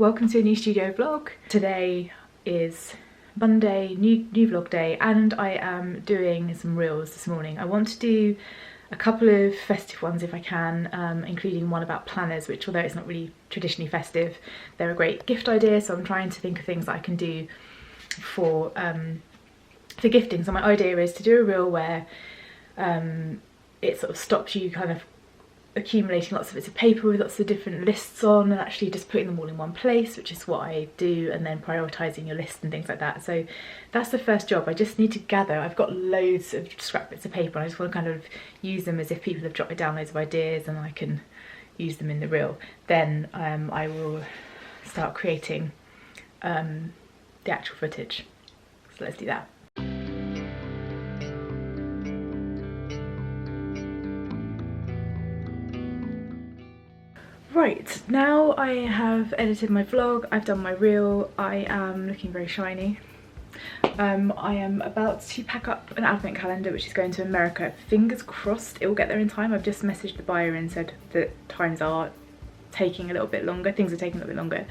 welcome to a new studio vlog. Today is Monday, new vlog day, and I am doing some reels this morning. I want to do a couple of festive ones if I can, including one about planners, which, although it's not really traditionally festive, they're a great gift idea, so I'm trying to think of things that I can do for gifting. So my idea is to do a reel where it sort of stops you kind of accumulating lots of bits of paper with lots of different lists on, and actually just putting them all in one place, which is what I do, and then prioritising your list and things like that. So that's the first job. I just need to gather. I've got loads of scrap bits of paper and I just want to kind of use them as if people have jotted down loads of ideas and I can use them in the reel. Then I will start creating the actual footage. So let's do that. Right, now I have edited my vlog, I've done my reel, I am looking very shiny. I am about to pack up an advent calendar which is going to America. Fingers crossed it will get there in time. I've just messaged the buyer and said that times are taking a little bit longer, things are taking a little bit longer.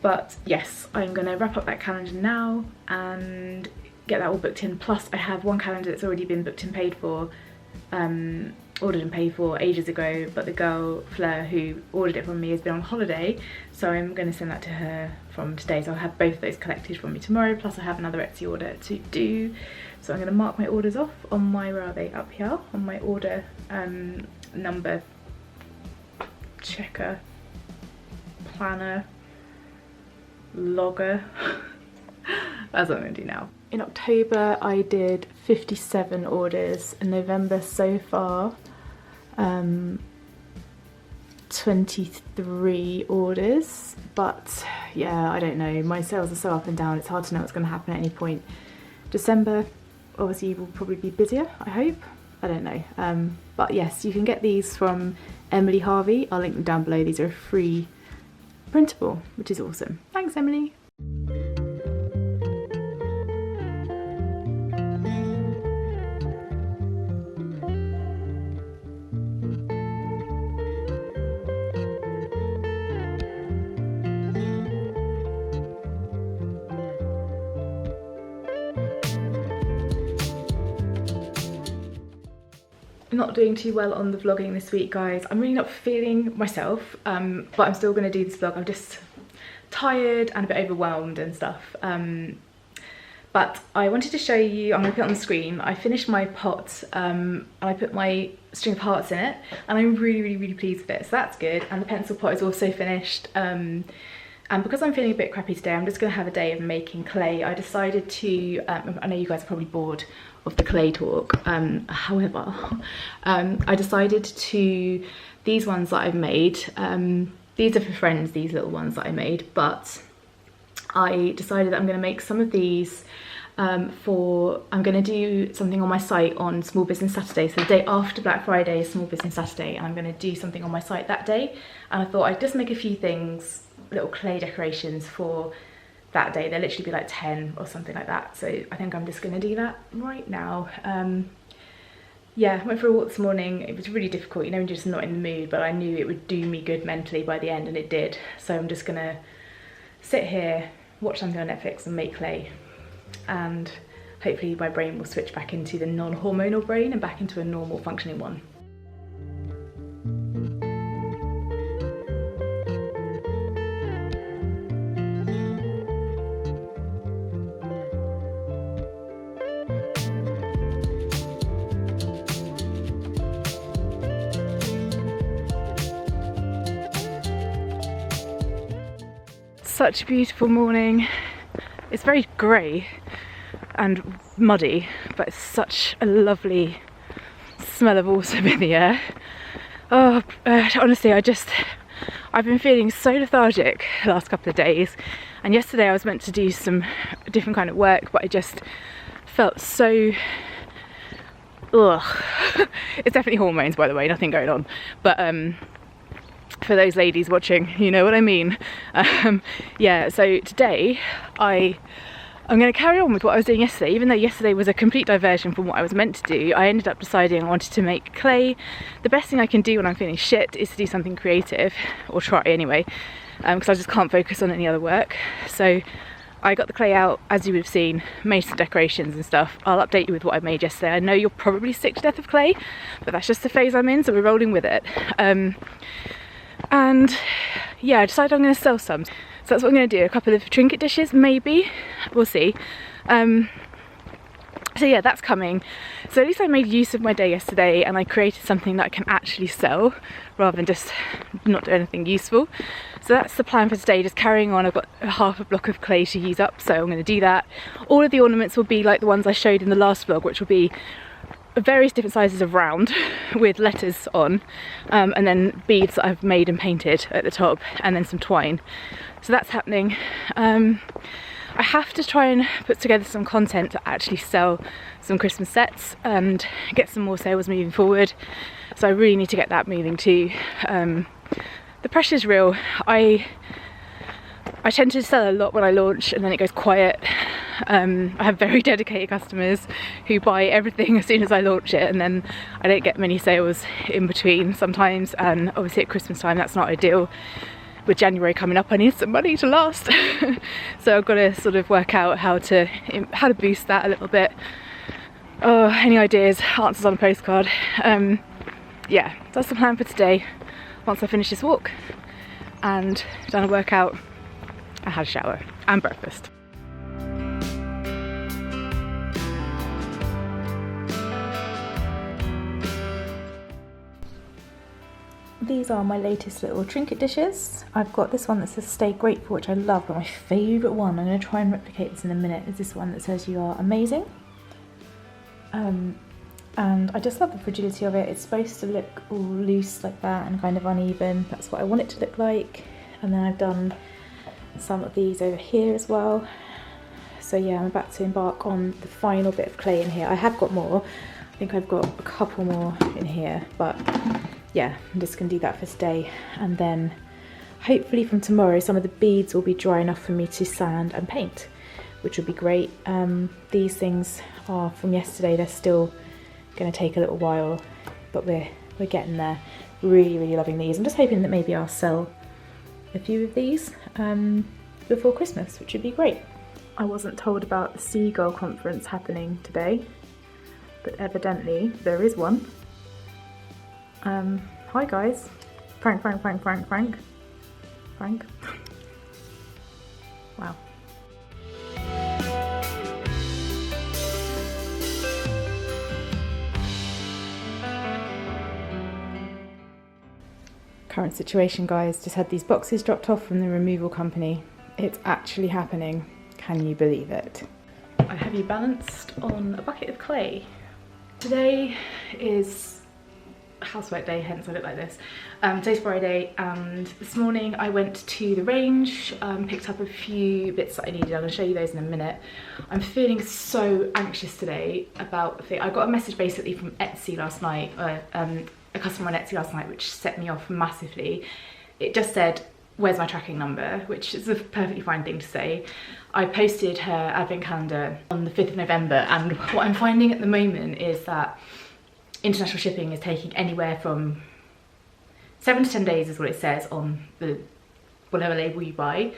But yes, I'm going to wrap up that calendar now and get that all booked in. Plus I have one calendar that's already been booked and paid for, ordered and paid for ages ago, but the girl Fleur who ordered it from me has been on holiday, so I'm going to send that to her from today. So I'll have both of those collected from me tomorrow, plus I have another Etsy order to do. So I'm going to mark my orders off on my, where are they, up here, on my order number checker, planner, logger. That's what I'm going to do now. In October I did 57 orders, in November so far 23 orders, but yeah, I don't know, my sales are so up and down, it's hard to know what's going to happen at any point. December obviously will probably be busier, I hope, I don't know, but yes, you can get these from Emily Harvey, I'll link them down below. These are a free printable, which is awesome. Thanks, Emily. Not doing too well on the vlogging this week, guys. I'm really not feeling myself, but I'm still going to do this vlog. I'm just tired and a bit overwhelmed and stuff, but I wanted to show you, I'm going to put it on the screen, I finished my pot and I put my string of hearts in it, and I'm really pleased with it, so that's good. And the pencil pot is also finished, and because I'm feeling a bit crappy today, I'm just going to have a day of making clay. I decided to, I know you guys are probably bored of the clay talk, however, I decided to, these ones that I've made, these are for friends, these little ones that I made, but I decided that I'm going to make some of these I'm going to do something on my site on Small Business Saturday. So the day after Black Friday is Small Business Saturday, and I'm going to do something on my site that day, and I thought I'd just make a few things, little clay decorations for that day. They'll literally be like 10 or something like that, so I think I'm just going to do that right now. Yeah, I went for a walk this morning. It was really difficult, you know, when you're just not in the mood, but I knew it would do me good mentally by the end, and it did. So I'm just gonna sit here, watch something on Netflix and make clay, and hopefully my brain will switch back into the non-hormonal brain and back into a normal functioning one. Such a beautiful morning. It's very grey and muddy, but it's such a lovely smell of autumn in the air. Oh, honestly, I've been feeling so lethargic the last couple of days, and yesterday I was meant to do some different kind of work, but I just felt so, ugh. It's definitely hormones, by the way, nothing going on, but for those ladies watching, you know what I mean. Yeah, so today I'm going to carry on with what I was doing yesterday. Even though yesterday was a complete diversion from what I was meant to do, I ended up deciding I wanted to make clay. The best thing I can do when I'm feeling shit is to do something creative, or try anyway. because I just can't focus on any other work. So I got the clay out, as you would have seen, made some decorations and stuff. I'll update you with what I made yesterday. I know you're probably sick to death of clay, but that's just the phase I'm in, so we're rolling with it. And yeah, I decided I'm going to sell some. So that's what I'm going to do, a couple of trinket dishes, maybe, we'll see. So yeah, that's coming. So at least I made use of my day yesterday and I created something that I can actually sell rather than just not do anything useful. So that's the plan for today, just carrying on. I've got half a block of clay to use up, so I'm going to do that. All of the ornaments will be like the ones I showed in the last vlog, which will be various different sizes of round with letters on, and then beads that I've made and painted at the top, and then some twine. So that's happening. I have to try and put together some content to actually sell some Christmas sets and get some more sales moving forward. So I really need to get that moving too. The pressure's real. I tend to sell a lot when I launch and then it goes quiet. I have very dedicated customers who buy everything as soon as I launch it, and then I don't get many sales in between sometimes, and obviously at Christmas time that's not ideal. With January coming up, I need some money to last. So I've got to sort of work out how to boost that a little bit. Oh, any ideas, answers on a postcard. Yeah, that's the plan for today. Once I finish this walk and done a workout, I had a shower and breakfast. These are my latest little trinket dishes. I've got this one that says "Stay Grateful," which I love, but my favourite one, I'm going to try and replicate this in a minute, is this one that says "You are amazing." And I just love the fragility of it. It's supposed to look all loose like that and kind of uneven. That's what I want it to look like. And then I've done some of these over here as well. So yeah, I'm about to embark on the final bit of clay in here. I have got more. I think I've got a couple more in here, but yeah, I'm just going to do that for today. And then hopefully from tomorrow some of the beads will be dry enough for me to sand and paint, which would be great. These things are from yesterday. They're still going to take a little while, but we're getting there. Really loving these. I'm just hoping that maybe I'll sell a few of these before Christmas, which would be great. I wasn't told about the Seagull conference happening today, but evidently there is one. Hi guys. Frank. Wow. Current situation, guys. Just had these boxes dropped off from the removal company. It's actually happening. Can you believe it? I have you balanced on a bucket of clay. Today is housework day, hence I look like this. Today's Friday, and this morning I went to the range, picked up a few bits that I needed. I'm going to show you those in a minute. I'm feeling so anxious today about the thing. I got a message basically from Etsy last night, a customer on Etsy last night, which set me off massively. It just said, "Where's my tracking number?" which is a perfectly fine thing to say. I posted her advent calendar on the 5th of November, and what I'm finding at the moment is that international shipping is taking anywhere from 7 to 10 days is what it says on the whatever label you buy,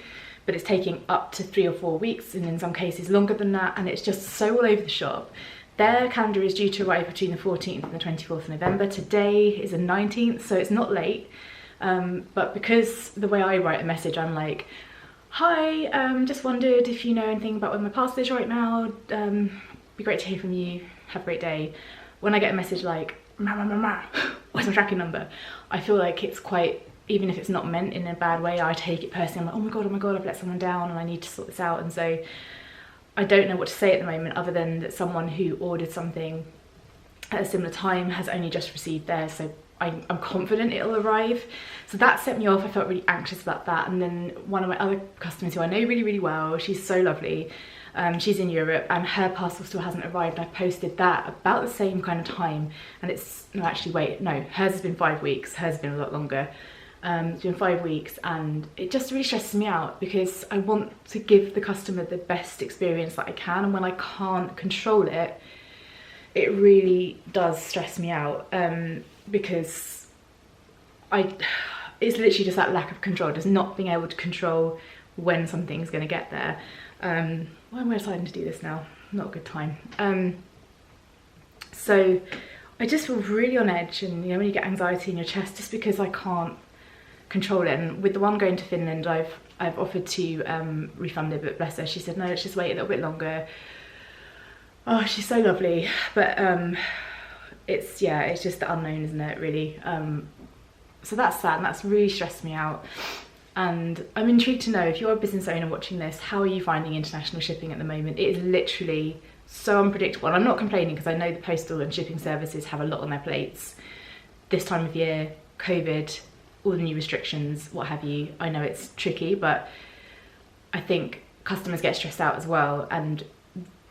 but it's taking up to 3 or 4 weeks, and in some cases longer than that, and it's just so all over the shop. Their calendar is due to arrive between the 14th and the 24th of November. Today is the 19th, so it's not late. But because the way I write a message, I'm like, "Hi, just wondered if you know anything about where my parcel is right now. Be great to hear from you. Have a great day." When I get a message like, "Where's my tracking number?" I feel like it's quite, even if it's not meant in a bad way, I take it personally. I'm like, oh my god, I've let someone down and I need to sort this out. And so I don't know what to say at the moment, other than that someone who ordered something at a similar time has only just received theirs, so I'm confident it'll arrive. So that set me off. I felt really anxious about that. And then one of my other customers who I know really well, she's so lovely, she's in Europe and her parcel still hasn't arrived. I posted that about the same kind of time, and it's, no actually wait, no, hers has been 5 weeks, hers has been a lot longer. It's been 5 weeks, and it just really stresses me out because I want to give the customer the best experience that I can, and when I can't control it, it really does stress me out, because it's literally just that lack of control, just not being able to control when something's going to get there. Why am I deciding to do this now? Not a good time. So I just feel really on edge, and you know when you get anxiety in your chest just because I can't control it. And with the one going to Finland, I've offered to refund it, but bless her, she said no, let's just wait a little bit longer. Oh, she's so lovely, but it's just the unknown, isn't it, really? So that's sad, and that's really stressed me out. And I'm intrigued to know, if you're a business owner watching this, how are you finding international shipping at the moment? It is literally so unpredictable. And I'm not complaining, because I know the postal and shipping services have a lot on their plates. This time of year, COVID, all the new restrictions, what have you. I know it's tricky, but I think customers get stressed out as well, and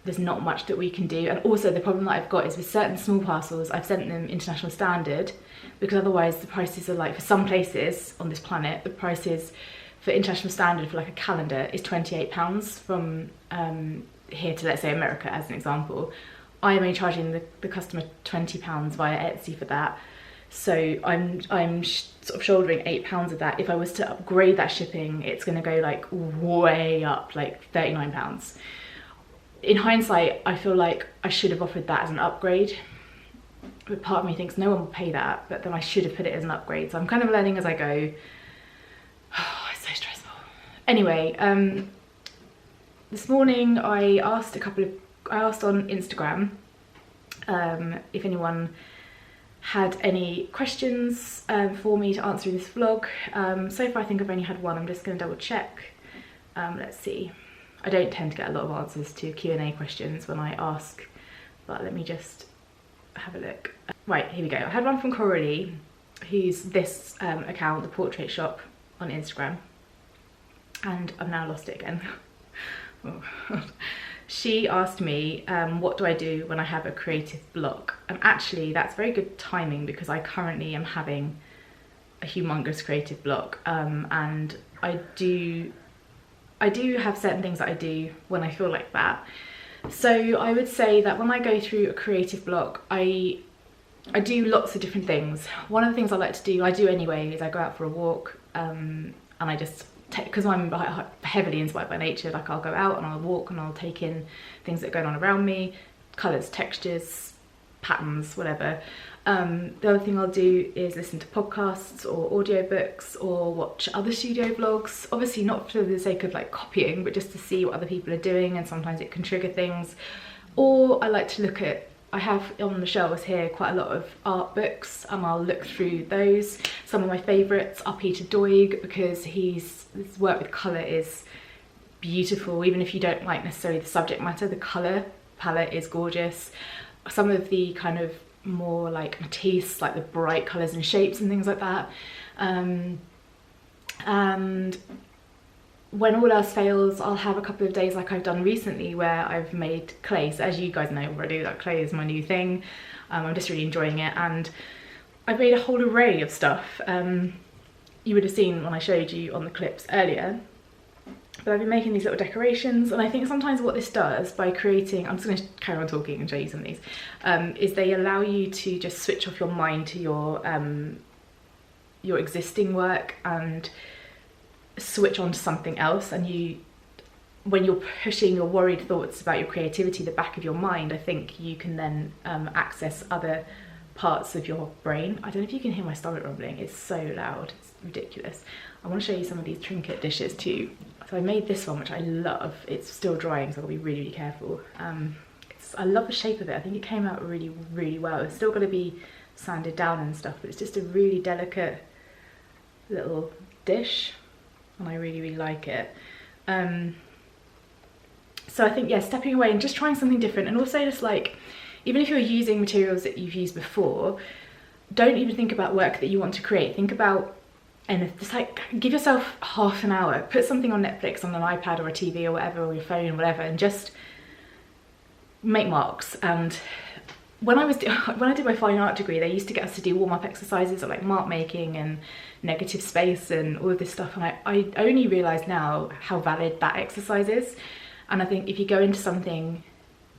there's not much that we can do. And also the problem that I've got is with certain small parcels, I've sent them international standard, because otherwise the prices are like, for some places on this planet, the prices for international standard for like a calendar is £28 from here to, let's say, America as an example. I am only charging the customer £20 via Etsy for that. So I'm sort of shouldering £8 of that. If I was to upgrade that shipping, it's going to go like way up, like £39. In hindsight, I feel like I should have offered that as an upgrade, but part of me thinks no one will pay that, but then I should have put it as an upgrade. So I'm kind of learning as I go. Oh, it's so stressful. Anyway, this morning I asked on Instagram if anyone had any questions for me to answer in this vlog. So far I think I've only had one. I'm just going to double check. Let's see. I don't tend to get a lot of answers to Q&A questions when I ask, but let me just have a look. Right, here we go. I had one from Coralie, who's this account, the portrait shop on Instagram, and I've now lost it again. Oh, God. She asked me, what do I do when I have a creative block? And actually that's very good timing, because I currently am having a humongous creative block, and I do have certain things that I do when I feel like that. So I would say that when I go through a creative block, I do lots of different things. One of the things I like to do, I do anyway, is I go out for a walk, and I just because I'm heavily inspired by nature, like I'll go out and I'll walk and I'll take in things that are going on around me, colours, textures, patterns, whatever. The other thing I'll do is listen to podcasts or audiobooks or watch other studio vlogs, obviously not for the sake of like copying, but just to see what other people are doing, and sometimes it can trigger things. Or I like to look at, I have on the shelves here quite a lot of art books, and I'll look through those. Some of my favourites are Peter Doig, because his work with colour is beautiful. Even if you don't like necessarily the subject matter, the colour palette is gorgeous. Some of the kind of more like Matisse, like the bright colours and shapes and things like that. And when all else fails, I'll have a couple of days like I've done recently where I've made clay. So as you guys know already, that clay is my new thing. I'm just really enjoying it, and I've made a whole array of stuff. You would have seen when I showed you on the clips earlier, but I've been making these little decorations, and I think sometimes what this does by creating, I'm just going to carry on talking and show you some of these, is they allow you to just switch off your mind to your existing work and switch on to something else. And when you're pushing your worried thoughts about your creativity the back of your mind, I think you can then access other parts of your brain. I don't know if you can hear my stomach rumbling, it's so loud, it's ridiculous. I want to show you some of these trinket dishes too. So I made this one, which I love. It's still drying, so I've got to be really, really careful. I love the shape of it. I think it came out really, really well. It's still got to be sanded down and stuff, but it's just a really delicate little dish, and I really, really like it. So I think, yeah, stepping away and just trying something different, and also just like, even if you're using materials that you've used before, don't even think about work that you want to create. Think about, and just like give yourself half an hour, put something on Netflix, on an iPad or a TV or whatever, or your phone, whatever, and just make marks. And when I did my fine art degree, they used to get us to do warm-up exercises of like mark making and negative space and all of this stuff, and I only realise now how valid that exercise is. And I think if you go into something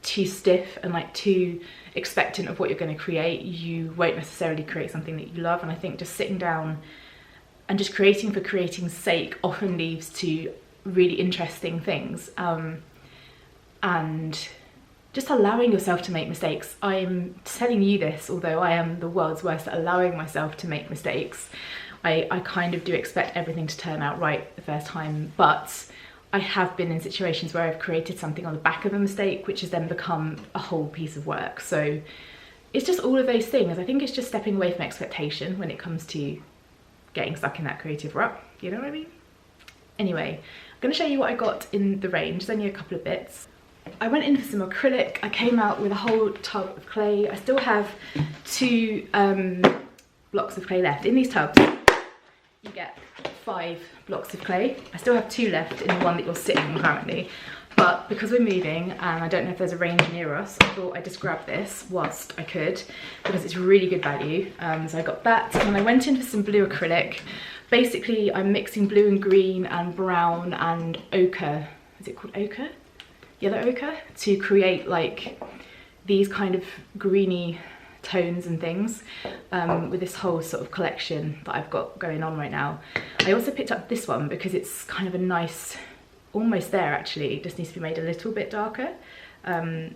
too stiff and like too expectant of what you're going to create, you won't necessarily create something that you love. And I think just sitting down and just creating for creating's sake often leads to really interesting things, and just allowing yourself to make mistakes. I'm telling you this, although I am the world's worst at allowing myself to make mistakes. I kind of do expect everything to turn out right the first time, but I have been in situations where I've created something on the back of a mistake, which has then become a whole piece of work. So it's just all of those things. I think it's just stepping away from expectation when it comes to getting stuck in that creative rut, you know what I mean? Anyway, I'm going to show you what I got in the range. There's only a couple of bits. I went in for some acrylic. I came out with a whole tub of clay. I still have 2 blocks of clay left. In these tubs, you get 5 blocks of clay. I still have 2 left in the one that you're sitting on currently. But because we're moving and I don't know if there's a range near us, I thought I'd just grab this whilst I could, because it's really good value. So I got that, and I went in for some blue acrylic. Basically, I'm mixing blue and green and brown and ochre. Is it called ochre? Yellow ochre, to create like these kind of greeny tones and things, with this whole sort of collection that I've got going on right now. I also picked up this one because it's kind of a nice, almost there actually, it just needs to be made a little bit darker.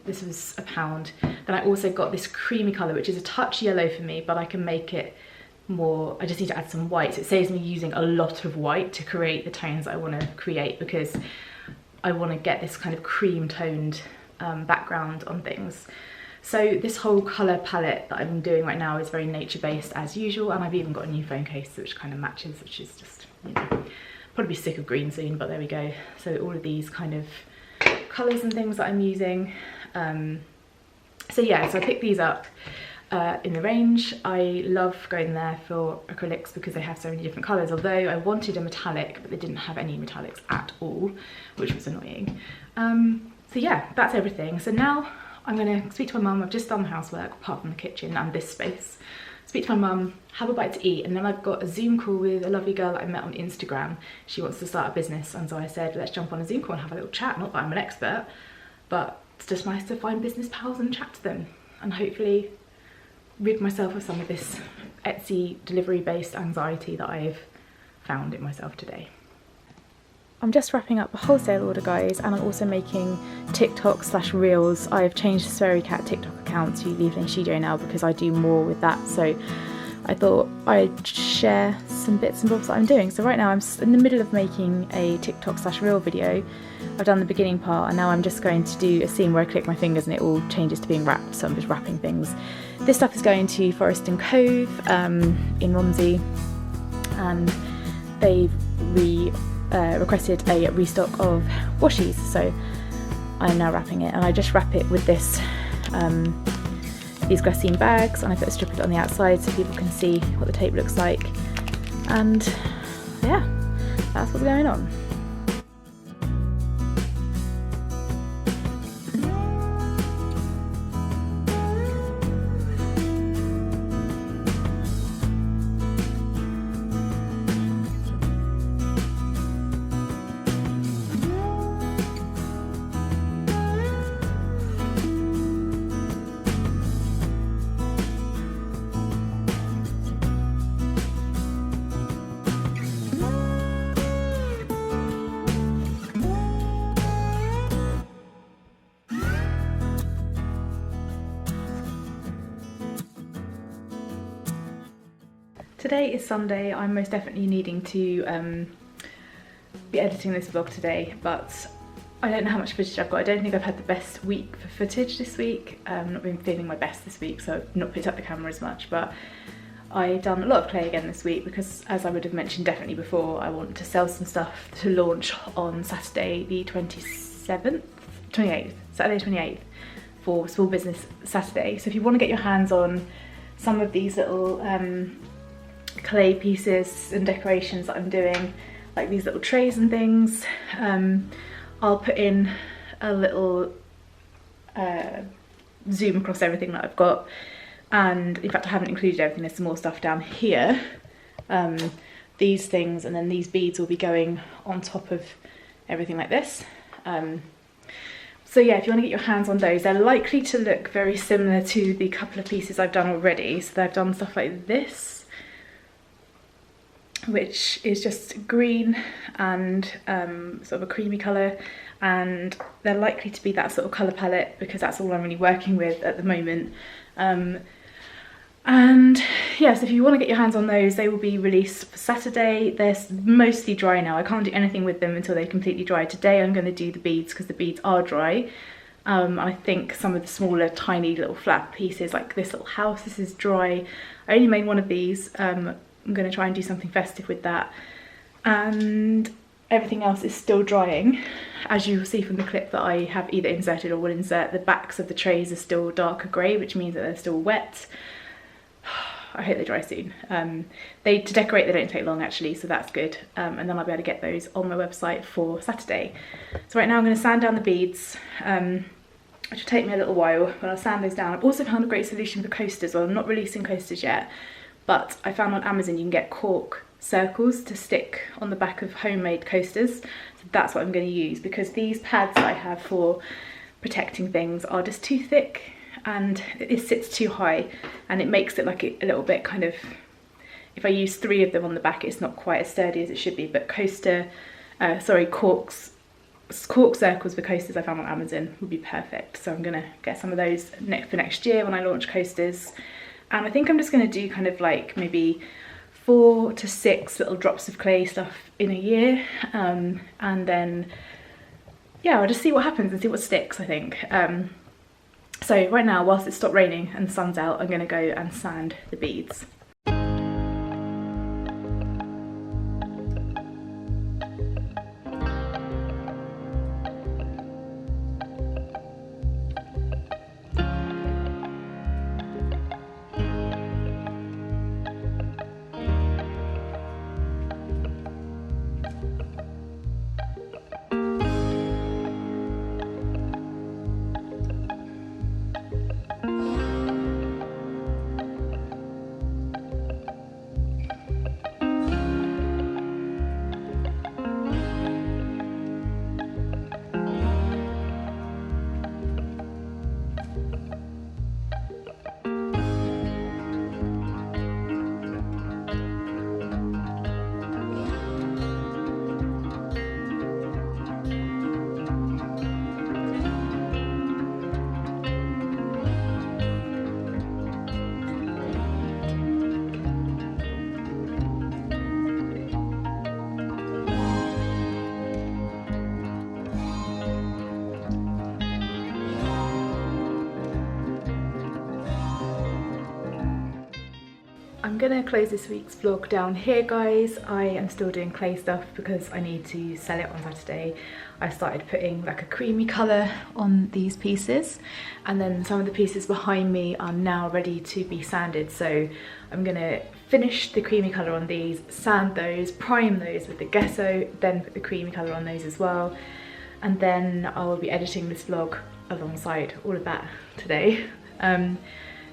This was £1. Then I also got this creamy colour, which is a touch yellow for me, but I can make it more, I just need to add some white. So it saves me using a lot of white to create the tones that I want to create, because I want to get this kind of cream toned background on things. So this whole colour palette that I'm doing right now is very nature based as usual, and I've even got a new phone case which kind of matches, which is just, you know, probably sick of green soon, but there we go. So all of these kind of colours and things that I'm using. So yeah, so I picked these up in the range. I love going there for acrylics because they have so many different colours, although I wanted a metallic, but they didn't have any metallics at all, which was annoying. So yeah, that's everything. So now I'm going to speak to my mum. I've just done the housework, apart from the kitchen and this space. Speak to my mum, have a bite to eat, and then I've got a Zoom call with a lovely girl that I met on Instagram. She wants to start a business, and so I said, let's jump on a Zoom call and have a little chat. Not that I'm an expert, but it's just nice to find business pals and chat to them, and hopefully rid myself of some of this Etsy delivery-based anxiety that I've found in myself today. I'm just wrapping up a wholesale order, guys, and I'm also making TikTok/Reels. I've changed the Sweary Cat TikTok account to the Evening Studio now because I do more with that, so I thought I'd share some bits and bobs that I'm doing. So right now I'm in the middle of making a TikTok/Reel video. I've done the beginning part, and now I'm just going to do a scene where I click my fingers and it all changes to being wrapped, so I'm just wrapping things. This stuff is going to Forest and Cove in Romsey, and they've requested a restock of washies, so I'm now wrapping it, and I just wrap it with this these glassine bags, and I put a strip of it on the outside so people can see what the tape looks like, and yeah, that's what's going on. Today is Sunday. I'm most definitely needing to be editing this vlog today, but I don't know how much footage I've got. I don't think I've had the best week for footage this week. I've not been feeling my best this week, so I've not picked up the camera as much, but I've done a lot of clay again this week because, as I would have mentioned definitely before, I want to sell some stuff to launch on Saturday the 28th, Saturday 28th, for Small Business Saturday. So if you want to get your hands on some of these little clay pieces and decorations that I'm doing, like these little trays and things, I'll put in a little zoom across everything that I've got, and in fact I haven't included everything, there's some more stuff down here, these things, and then these beads will be going on top of everything like this. So yeah, if you want to get your hands on those, they're likely to look very similar to the couple of pieces I've done already. So I've done stuff like this, which is just green and sort of a creamy colour, and they're likely to be that sort of colour palette because that's all I'm really working with at the moment. And yes, if you want to get your hands on those, they will be released for Saturday. They're mostly dry now. I can't do anything with them until they're completely dry. Today I'm going to do the beads because the beads are dry. I think some of the smaller tiny little flat pieces like this little house, this is dry. I only made one of these. I'm going to try and do something festive with that, and everything else is still drying. As you will see from the clip that I have either inserted or will insert, the backs of the trays are still darker grey, which means that they're still wet. I hope they dry soon. To decorate, they don't take long actually, so that's good. And then I'll be able to get those on my website for Saturday. So right now I'm going to sand down the beads, which will take me a little while, but I'll sand those down. I've also found a great solution for coasters. Well, I'm not releasing coasters yet, but I found on Amazon you can get cork circles to stick on the back of homemade coasters. So that's what I'm going to use, because these pads that I have for protecting things are just too thick and it sits too high, and it makes it like a little bit kind of, if I use 3 of them on the back, it's not quite as sturdy as it should be. But cork circles for coasters I found on Amazon would be perfect. So I'm gonna get some of those for next year when I launch coasters. And I think I'm just gonna do kind of like maybe 4 to 6 little drops of clay stuff in a year, and then yeah, I'll just see what happens and see what sticks, I think. So right now, whilst it's stopped raining and the sun's out, I'm going to go and sand the beads. I'm gonna close this week's vlog down here, guys. I am still doing clay stuff because I need to sell it on Saturday. I started putting like a creamy colour on these pieces, and then some of the pieces behind me are now ready to be sanded. So I'm gonna finish the creamy colour on these, sand those, prime those with the gesso, then put the creamy colour on those as well. And then I will be editing this vlog alongside all of that today.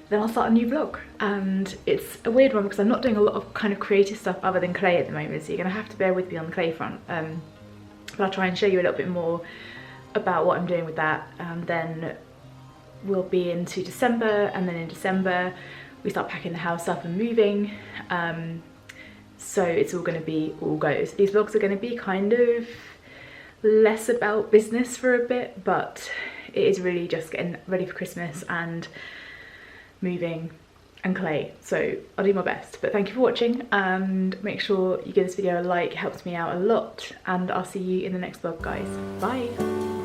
Then I'll start a new vlog, and it's a weird one because I'm not doing a lot of kind of creative stuff other than clay at the moment, so you're gonna have to bear with me on the clay front. But I'll try and show you a little bit more about what I'm doing with that, and then we'll be into December, and then in December we start packing the house up and moving. So it's all gonna be all go. So these vlogs are gonna be kind of less about business for a bit, but it is really just getting ready for Christmas and moving and clay. So I'll do my best, but thank you for watching, and make sure you give this video a like, it helps me out a lot, and I'll see you in the next vlog, guys. Bye.